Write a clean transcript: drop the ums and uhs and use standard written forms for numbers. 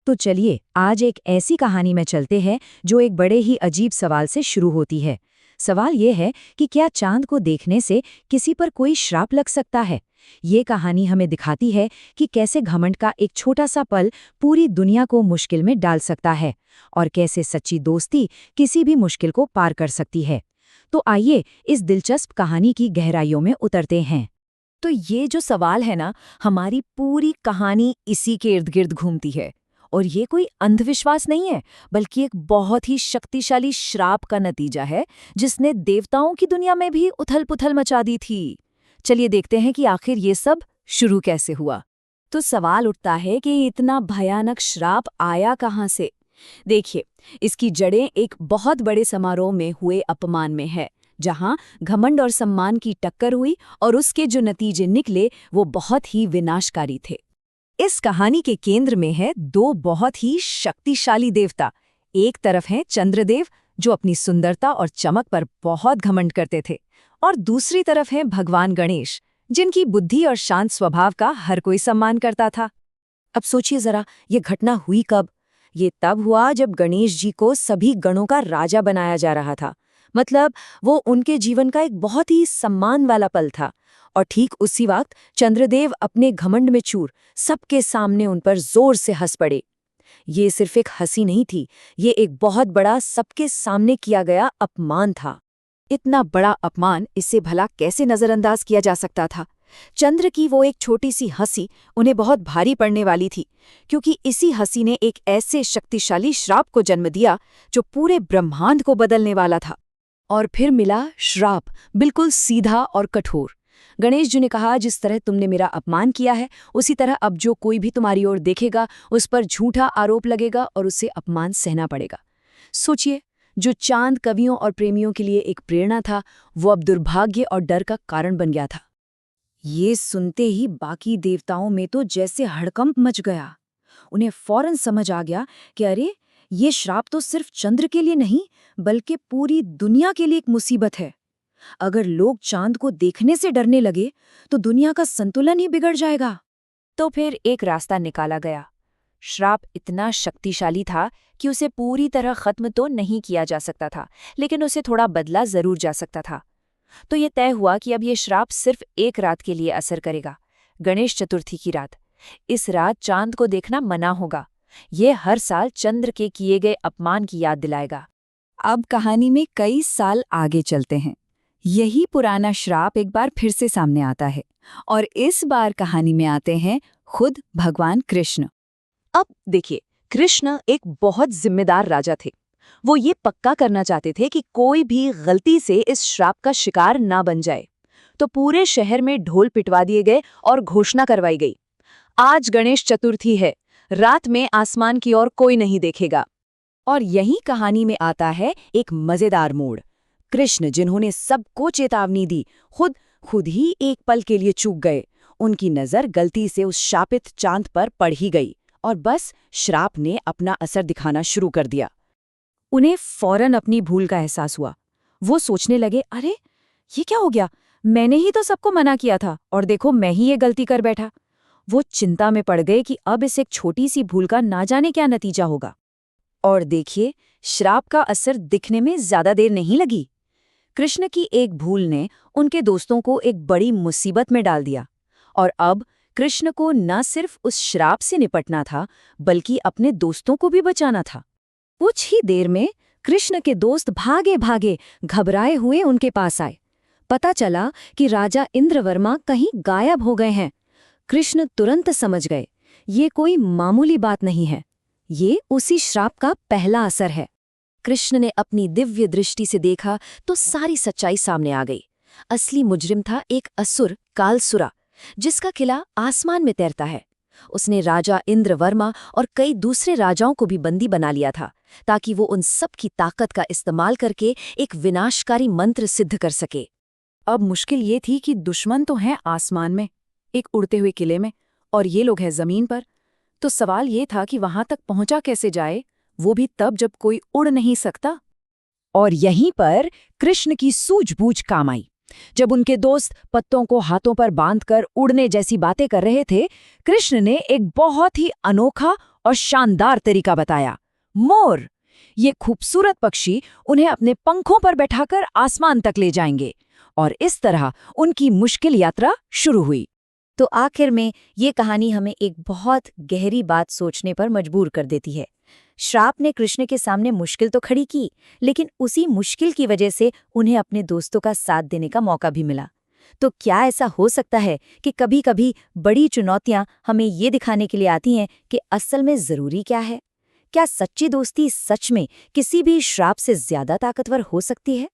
तो चलिए आज एक ऐसी कहानी में चलते हैं जो एक बड़े ही अजीब सवाल से शुरू होती है। सवाल ये है कि क्या चांद को देखने से किसी पर कोई श्राप लग सकता है। ये कहानी हमें दिखाती है कि कैसे घमंड का एक छोटा सा पल पूरी दुनिया को मुश्किल में डाल सकता है और कैसे सच्ची दोस्ती किसी भी मुश्किल को पार कर सकती है। तो आइए इस दिलचस्प कहानी की गहराइयों में उतरते हैं। तो ये जो सवाल है ना, हमारी पूरी कहानी इसी के इर्द गिर्द घूमती है। और ये कोई अंधविश्वास नहीं है, बल्कि एक बहुत ही शक्तिशाली श्राप का नतीजा है जिसने देवताओं की दुनिया में भी उथल-पुथल मचा दी थी। चलिए देखते हैं कि आखिर ये सब शुरू कैसे हुआ। तो सवाल उठता है कि इतना भयानक श्राप आया कहाँ से। देखिए, इसकी जड़ें एक बहुत बड़े समारोह में हुए अपमान में है, जहां घमंड और सम्मान की टक्कर हुई और उसके जो नतीजे निकले वो बहुत ही विनाशकारी थे। इस कहानी के केंद्र में है दो बहुत ही शक्तिशाली देवता। एक तरफ हैं चंद्रदेव, जो अपनी सुंदरता और चमक पर बहुत घमंड करते थे, और दूसरी तरफ हैं भगवान गणेश, जिनकी बुद्धि और शांत स्वभाव का हर कोई सम्मान करता था। अब सोचिए जरा, ये घटना हुई कब? ये तब हुआ जब गणेश जी को सभी गणों का राजा बनाया जा रहा था। मतलब वो उनके जीवन का एक बहुत ही सम्मान वाला पल था। और ठीक उसी वक्त चंद्रदेव अपने घमंड में चूर सबके सामने उन पर जोर से हंस पड़े। ये सिर्फ एक हंसी नहीं थी, ये एक बहुत बड़ा सबके सामने किया गया अपमान था। इतना बड़ा अपमान, इसे भला कैसे नजरअंदाज किया जा सकता था? चंद्र की वो एक छोटी सी हंसी उन्हें बहुत भारी पड़ने वाली थी, क्योंकि इसी हंसी ने एक ऐसे शक्तिशाली श्राप को जन्म दिया जो पूरे ब्रह्मांड को बदलने वाला था। और फिर मिला श्राप, बिल्कुल सीधा और कठोर। गणेश जी ने कहा, जिस तरह तुमने मेरा अपमान किया है, उसी तरह अब जो कोई भी तुम्हारी ओर देखेगा उस पर झूठा आरोप लगेगा और उसे अपमान सहना पड़ेगा। सोचिए, जो चांद कवियों और प्रेमियों के लिए एक प्रेरणा था, वो अब दुर्भाग्य और डर का कारण बन गया था। ये सुनते ही बाकी देवताओं में तो जैसे हड़कंप मच गया। उन्हें फौरन समझ आ गया कि अरे, ये श्राप तो सिर्फ चंद्र के लिए नहीं, बल्कि पूरी दुनिया के लिए एक मुसीबत है। अगर लोग चांद को देखने से डरने लगे तो दुनिया का संतुलन ही बिगड़ जाएगा। तो फिर एक रास्ता निकाला गया। श्राप इतना शक्तिशाली था कि उसे पूरी तरह खत्म तो नहीं किया जा सकता था, लेकिन उसे थोड़ा बदला जरूर जा सकता था। तो ये तय हुआ कि अब ये श्राप सिर्फ एक रात के लिए असर करेगा, गणेश चतुर्थी की रात। इस रात चांद को देखना मना होगा। ये हर साल चंद्र के किए गए अपमान की याद दिलाएगा। अब कहानी में कई साल आगे चलते हैं। यही पुराना श्राप एक बार फिर से सामने आता है, और इस बार कहानी में आते हैं खुद भगवान कृष्ण। अब देखिए, कृष्ण एक बहुत जिम्मेदार राजा थे। वो ये पक्का करना चाहते थे कि कोई भी गलती से इस श्राप का शिकार ना बन जाए। तो पूरे शहर में ढोल पिटवा दिए गए और घोषणा करवाई गई, आज गणेश चतुर्थी है, रात में आसमान की ओर कोई नहीं देखेगा। और यही कहानी में आता है एक मजेदार मोड़। कृष्ण, जिन्होंने सबको चेतावनी दी, खुद ही एक पल के लिए चूक गए। उनकी नजर गलती से उस शापित चांद पर पड़ ही गई और बस श्राप ने अपना असर दिखाना शुरू कर दिया। उन्हें फौरन अपनी भूल का एहसास हुआ। वो सोचने लगे, अरे ये क्या हो गया, मैंने ही तो सबको मना किया था और देखो मैं ही ये गलती कर बैठा। वो चिंता में पड़ गए कि अब इस एक छोटी सी भूल का ना जाने क्या नतीजा होगा। और देखिए, श्राप का असर दिखने में ज्यादा देर नहीं लगी। कृष्ण की एक भूल ने उनके दोस्तों को एक बड़ी मुसीबत में डाल दिया, और अब कृष्ण को न सिर्फ उस श्राप से निपटना था, बल्कि अपने दोस्तों को भी बचाना था। कुछ ही देर में कृष्ण के दोस्त भागे भागे घबराए हुए उनके पास आए। पता चला कि राजा इंद्रवर्मा कहीं गायब हो गए हैं। कृष्ण तुरंत समझ गए, ये कोई मामूली बात नहीं है, ये उसी श्राप का पहला असर है। कृष्ण ने अपनी दिव्य दृष्टि से देखा तो सारी सच्चाई सामने आ गई। असली मुजरिम था एक असुर, कालसुरा, जिसका किला आसमान में तैरता है। उसने राजा इंद्रवर्मा और कई दूसरे राजाओं को भी बंदी बना लिया था, ताकि वो उन सब की ताकत का इस्तेमाल करके एक विनाशकारी मंत्र सिद्ध कर सके। अब मुश्किल ये थी कि दुश्मन तो हैं आसमान में, एक उड़ते हुए किले में, और ये लोग हैं जमीन पर। तो सवाल ये था कि वहां तक पहुंचा कैसे जाए, वो भी तब जब कोई उड़ नहीं सकता। और यहीं पर कृष्ण की सूझबूझ काम आई। जब उनके दोस्त पत्तों को हाथों पर बांधकर उड़ने जैसी बातें कर रहे थे, कृष्ण ने एक बहुत ही अनोखा और शानदार तरीका बताया। मोर! ये खूबसूरत पक्षी उन्हें अपने पंखों पर बैठाकर आसमान तक ले जाएंगे और इस तरह उनकी मुश्किल यात्रा शुरू हुई। तो आखिर में ये कहानी हमें एक बहुत गहरी बात सोचने पर मजबूर कर देती है। श्राप ने कृष्ण के सामने मुश्किल तो खड़ी की, लेकिन उसी मुश्किल की वजह से उन्हें अपने दोस्तों का साथ देने का मौका भी मिला। तो क्या ऐसा हो सकता है कि कभी-कभी बड़ी चुनौतियां हमें ये दिखाने के लिए आती हैं कि असल में जरूरी क्या है? क्या सच्ची दोस्ती सच में किसी भी श्राप से ज्यादा ताकतवर हो सकती है?